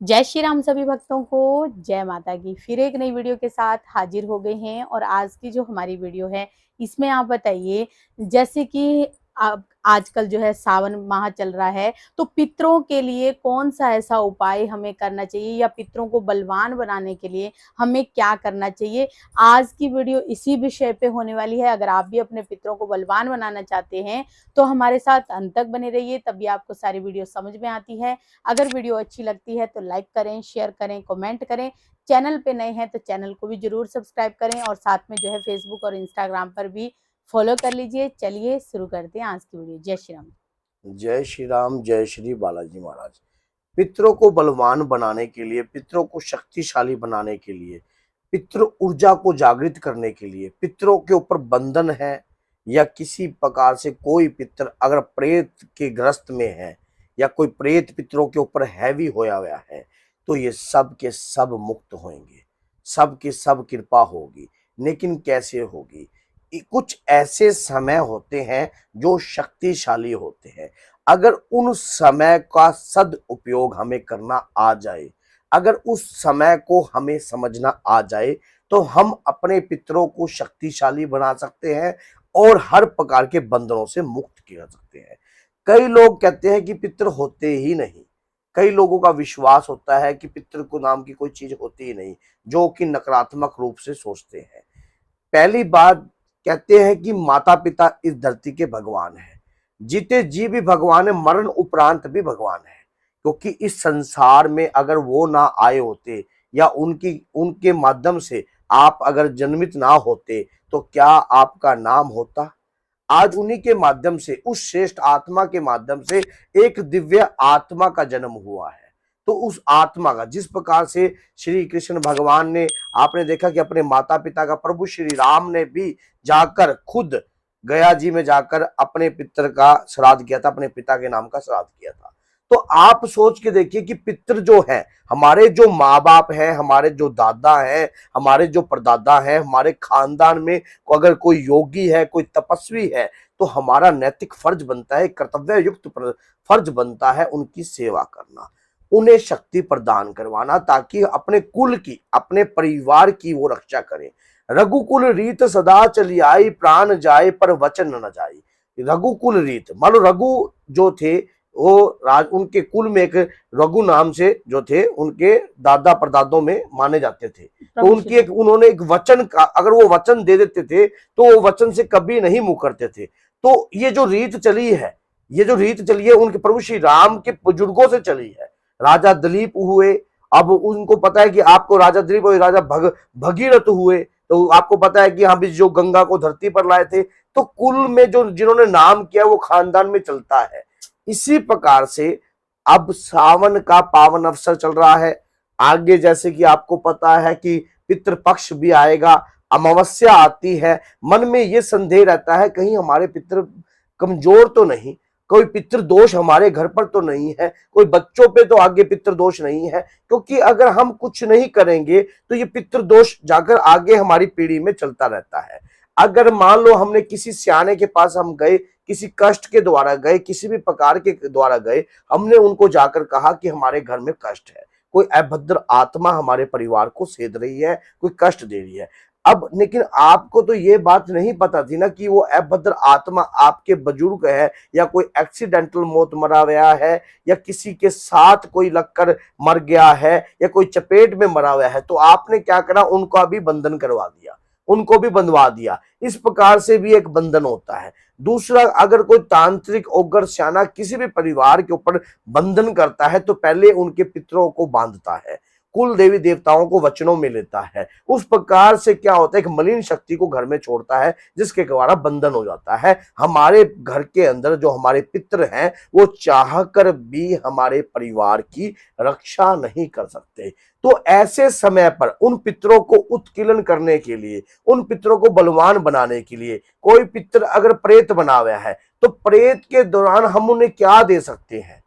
जय श्री राम सभी भक्तों को, जय माता की। फिर एक नई वीडियो के साथ हाजिर हो गए हैं और आज की जो हमारी वीडियो है इसमें आप बताइए, जैसे कि अब आजकल जो है सावन माह चल रहा है, तो पितरों के लिए कौन सा ऐसा उपाय हमें करना चाहिए या पितरों को बलवान बनाने के लिए हमें क्या करना चाहिए। आज की वीडियो इसी विषय पे होने वाली है। अगर आप भी अपने पितरों को बलवान बनाना चाहते हैं तो हमारे साथ अंत तक बने रहिए, तभी आपको सारी वीडियो समझ में आती है। अगर वीडियो अच्छी लगती है तो लाइक करें, शेयर करें, कमेंट करें। चैनल पे नए हैं तो चैनल को भी जरूर सब्सक्राइब करें और साथ में जो है फेसबुक और इंस्टाग्राम पर भी फॉलो कर लीजिए। चलिए शुरू करते हैं आज की वीडियो। जय श्री राम। जय श्री राम, जय श्री बालाजी महाराज। पितरों को बलवान बनाने के लिए, पितरों को शक्तिशाली बनाने के लिए, पितृ ऊर्जा को जागृत करने के लिए, पितरों के ऊपर बंधन है या किसी प्रकार से कोई पितर अगर प्रेत के ग्रस्त में है या कोई प्रेत पितरों के ऊपर हैवी होया हुआ है, तो ये सब के सब मुक्त होंगे, सब की सब कृपा होगी। लेकिन कैसे होगी? कुछ ऐसे समय होते हैं जो शक्तिशाली होते हैं। अगर उन समय का सदुपयोग हमें करना आ जाए, अगर उस समय को हमें समझना आ जाए, तो हम अपने पितरों को शक्तिशाली बना सकते हैं और हर प्रकार के बंधनों से मुक्त किया सकते हैं। कई लोग कहते हैं कि पितर होते ही नहीं। कई लोगों का विश्वास होता है कि पितर को नाम की कोई चीज होती ही नहीं, जो कि नकारात्मक रूप से सोचते हैं। पहली बात, कहते हैं कि माता पिता इस धरती के भगवान हैं। जीते जी भी भगवान है, मरण उपरांत भी भगवान है। क्योंकि इस संसार में अगर वो ना आए होते या उनके माध्यम से आप अगर जन्मित ना होते, तो क्या आपका नाम होता? आज उन्हीं के माध्यम से, उस श्रेष्ठ आत्मा के माध्यम से एक दिव्य आत्मा का जन्म हुआ है। तो उस आत्मा का, जिस प्रकार से श्री कृष्ण भगवान ने, आपने देखा कि अपने माता पिता का, प्रभु श्री राम ने भी जाकर खुद गया जी में जाकर अपने पितर का श्राद्ध किया था, अपने पिता के नाम का श्राद्ध किया था। तो आप सोच के देखिए कि पितर जो है, हमारे जो माँ बाप हैं, हमारे जो दादा हैं, हमारे जो परदादा हैं, हमारे खानदान में अगर कोई योगी है, कोई तपस्वी है, तो हमारा नैतिक फर्ज बनता है, कर्तव्य युक्त फर्ज बनता है उनकी सेवा करना, उन्हें शक्ति प्रदान करवाना, ताकि अपने कुल की, अपने परिवार की वो रक्षा करें। रघुकुल रीत सदा चली आई, प्राण जाए पर वचन न जाए। रघुकुल रीत, मान लो रघु जो थे वो उनके कुल में एक रघु नाम से जो थे, उनके दादा परदादों में माने जाते थे। तो उनकी एक, उन्होंने एक वचन का, अगर वो वचन दे देते थे तो वो वचन से कभी नहीं मुँह करते थे। तो ये जो रीत चली है, ये जो रीत चली है उनके प्रभु श्री राम के बुजुर्गों से चली है। राजा दिलीप हुए, अब उनको पता है कि आपको राजा दिलीप और राजा भगीरथ हुए, तो आपको पता है कि यहाँ भी जो गंगा को धरती पर लाए थे, तो कुल में जो जिन्होंने नाम किया वो खानदान में चलता है। इसी प्रकार से अब सावन का पावन अवसर चल रहा है। आगे जैसे कि आपको पता है कि पितृपक्ष भी आएगा, अमावस्या आती है। मन में ये संदेह रहता है कहीं हमारे पितृ कमजोर तो नहीं, कोई पितृ दोष हमारे घर पर तो नहीं है, कोई बच्चों पे तो आगे पितृ दोष नहीं है। क्योंकि अगर हम कुछ नहीं करेंगे तो ये पितृ दोष जाकर आगे हमारी पीढ़ी में चलता रहता है। अगर मान लो हमने किसी सियाने के पास हम गए, किसी कष्ट के द्वारा गए, किसी भी प्रकार के द्वारा गए, हमने उनको जाकर कहा कि हमारे घर में कष्ट है, कोई अभद्र आत्मा हमारे परिवार को सेध रही है, कोई कष्ट दे रही है। अब लेकिन आपको तो ये बात नहीं पता थी ना कि वो अभद्र आत्मा आपके बुजुर्ग है, या कोई एक्सीडेंटल मौत मरा गया है, या किसी के साथ कोई लगकर मर गया है, या कोई चपेट में मरा हुआ है। तो आपने क्या करा, उनका भी बंधन करवा दिया, उनको भी बंधवा दिया। इस प्रकार से भी एक बंधन होता है। दूसरा, अगर कोई तांत्रिक ओगर स्याना किसी भी परिवार के ऊपर बंधन करता है, तो पहले उनके पितरों को बांधता है, कुल देवी देवताओं को वचनों में लेता है। उस प्रकार से क्या होता है, एक मलिन शक्ति को घर में छोड़ता है, जिसके द्वारा बंधन हो जाता है। हमारे घर के अंदर जो हमारे पितृ हैं, वो चाहकर भी हमारे परिवार की रक्षा नहीं कर सकते। तो ऐसे समय पर उन पितरों को उत्कीर्ण करने के लिए, उन पितरों को बलवान बनाने के लिए, कोई पितर अगर प्रेत बना हुआ है, तो प्रेत के दौरान हम उन्हें क्या दे सकते हैं?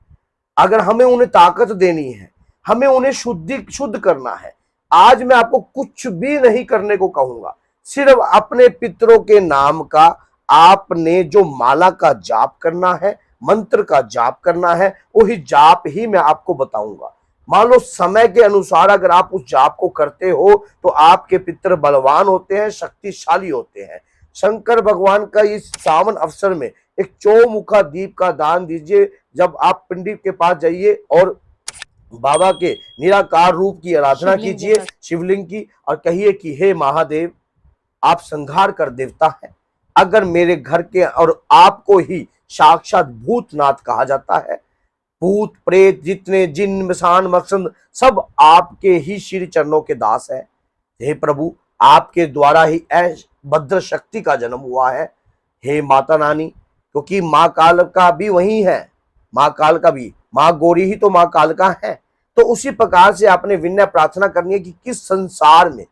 अगर हमें उन्हें ताकत देनी है, हमें उन्हें शुद्ध करना है, आज मैं आपको कुछ भी नहीं करने को कहूंगा। सिर्फ अपने पितरों के नाम का आपने जो माला का जाप करना है, मंत्र का जाप करना है, वही जाप ही मैं आपको बताऊंगा। मान लो समय के अनुसार अगर आप उस जाप को करते हो तो आपके पितर बलवान होते हैं, शक्तिशाली होते हैं। शंकर भगवान का इस सावन अवसर में एक चौमुखा दीप का दान दीजिए। जब आप पंडित के पास जाइए और बाबा के निराकार रूप की आराधना शिवलिंग कीजिए, जगह शिवलिंग की, और कहिए कि हे महादेव, आप संहार कर देवता हैं। अगर मेरे घर के, और आपको ही साक्षात भूतनाथ कहा जाता है, भूत प्रेत जितने जिन मिसान मकसद सब आपके ही श्री चरणों के दास हैं। हे प्रभु, आपके द्वारा ही ऐश भद्र शक्ति का जन्म हुआ है। हे माता रानी, क्योंकि माँ काल का भी वही है, माँ काल का भी, माँ गौरी ही तो माँ काल का है। तो उसी प्रकार से आपने विनय प्रार्थना करनी है कि किस संसार में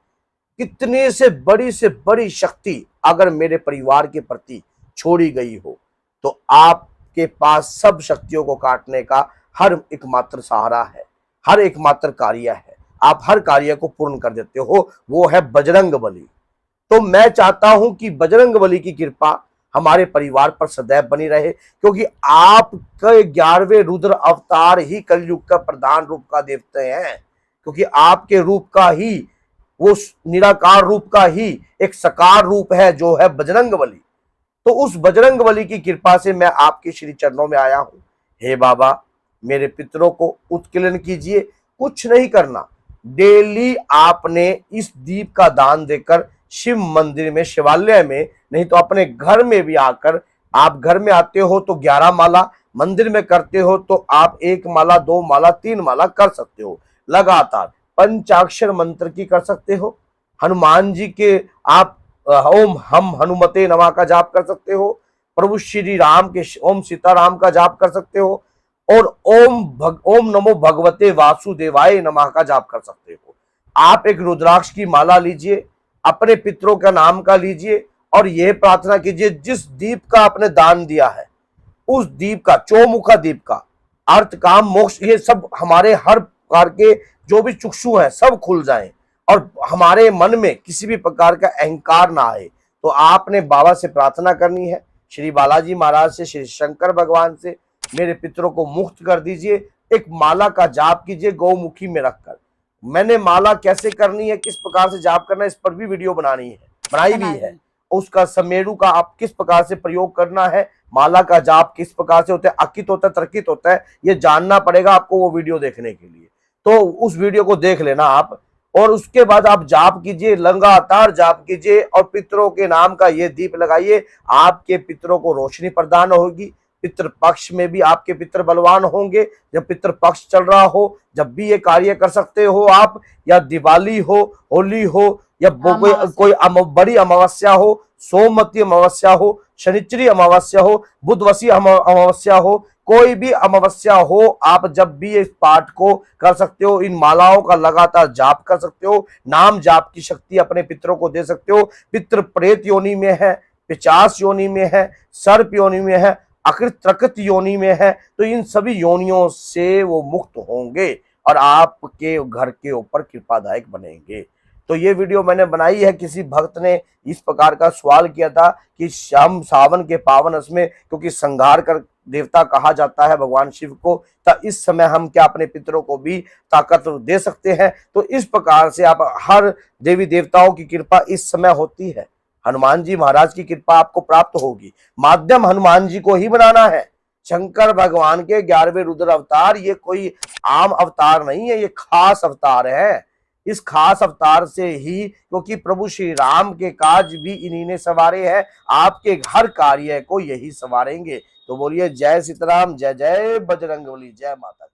कितने से बड़ी शक्ति अगर मेरे परिवार के प्रति छोड़ी गई हो, तो आपके पास सब शक्तियों को काटने का हर एकमात्र सहारा है, हर एकमात्र कार्य है। आप हर कार्य को पूर्ण कर देते हो, वो है बजरंग बली। तो मैं चाहता हूं कि बजरंग बली की कृपा हमारे परिवार पर सदैव बनी रहे, क्योंकि आपके 11वें रुद्र अवतार ही कलयुग का प्रधान रूप का देवते हैं। क्योंकि आपके रूप का ही, वो निराकार रूप का ही एक साकार रूप है जो है बजरंग बली। तो उस बजरंग बली की कृपा से मैं आपके श्री चरणों में आया हूं। हे बाबा, मेरे पितरों को उत्कीर्ण कीजिए। कुछ नहीं करना, डेली आपने इस दीप का दान देकर शिव मंदिर में, शिवालय में, नहीं तो अपने घर में भी आकर, आप घर में आते हो तो 11 माला, मंदिर में करते हो तो आप 1 माला, 2 माला, 3 माला कर सकते हो लगातार। पंचाक्षर मंत्र की कर सकते हो। हनुमान जी के आप ओम हम हनुमते नमः का जाप कर सकते हो। प्रभु श्री राम के ओम सीताराम का जाप कर सकते हो। और ओम नमो भगवते वासुदेवाय नमः का जाप कर सकते हो। आप एक रुद्राक्ष की माला लीजिए, अपने पितरों का नाम का लीजिए, और यह प्रार्थना कीजिए जिस दीप का आपने दान दिया है, उस दीप का, चौमुखा दीप का, अर्थ काम मोक्ष, ये सब हमारे हर प्रकार के जो भी चुक्षु हैं सब खुल जाएं, और हमारे मन में किसी भी प्रकार का अहंकार ना आए। तो आपने बाबा से प्रार्थना करनी है, श्री बालाजी महाराज से, श्री शंकर भगवान से, मेरे पितरों को मुक्त कर दीजिए। एक माला का जाप कीजिए गौमुखी में रखकर। मैंने माला कैसे करनी है, किस प्रकार से जाप करना है, इस पर भी वीडियो बनाई भी है। उसका समेरु का आप किस प्रकार से प्रयोग करना है, माला का जाप किस प्रकार से होता है, अकित होता है, तर्कित होता है, ये जानना पड़ेगा आपको वो वीडियो देखने के लिए। तो उस वीडियो को देख लेना आप, और उसके बाद आप जाप कीजिए, लगातार जाप कीजिए, और पितरों के नाम का ये दीप लगाइए। आपके पितरों को रोशनी प्रदान होगी। पितृ पक्ष में भी आपके पितर बलवान होंगे। जब पितृ पक्ष चल रहा हो, जब भी ये कार्य कर सकते हो आप, या दिवाली हो, होली हो, या कोई बड़ी अमावस्या हो, सोमवती अमावस्या हो, शनिचरी अमावस्या हो, बुधवसी अमावस्या हो, कोई भी अमावस्या हो, आप जब भी इस पाठ को कर सकते हो। इन मालाओं का लगातार जाप कर सकते हो। नाम जाप की शक्ति अपने पितरों को दे सकते हो। पितृ प्रेत योनि में है, पिशाच योनि में है, सर्प योनि में है, अकृत त्रकृत योनि में है, तो इन सभी योनियों से वो मुक्त होंगे और आपके घर के ऊपर कृपादायक बनेंगे। तो ये वीडियो मैंने बनाई है, किसी भक्त ने इस प्रकार का सवाल किया था कि शाम सावन के पावन असमें, क्योंकि संहार कर देवता कहा जाता है भगवान शिव को, तो इस समय हम क्या अपने पितरों को भी ताकत दे सकते हैं? तो इस प्रकार से आप हर देवी देवताओं की कृपा इस समय होती है। हनुमान जी महाराज की कृपा आपको प्राप्त होगी। माध्यम हनुमान जी को ही बनाना है। शंकर भगवान के 11वें रुद्र अवतार, ये कोई आम अवतार नहीं है, ये खास अवतार है। इस खास अवतार से ही, क्योंकि प्रभु श्री राम के काज भी इन्हीं ने सवारे हैं, आपके हर कार्य को यही सवारेंगे। तो बोलिए जय सीताराम, जय जय बजरंगबली, जय माता।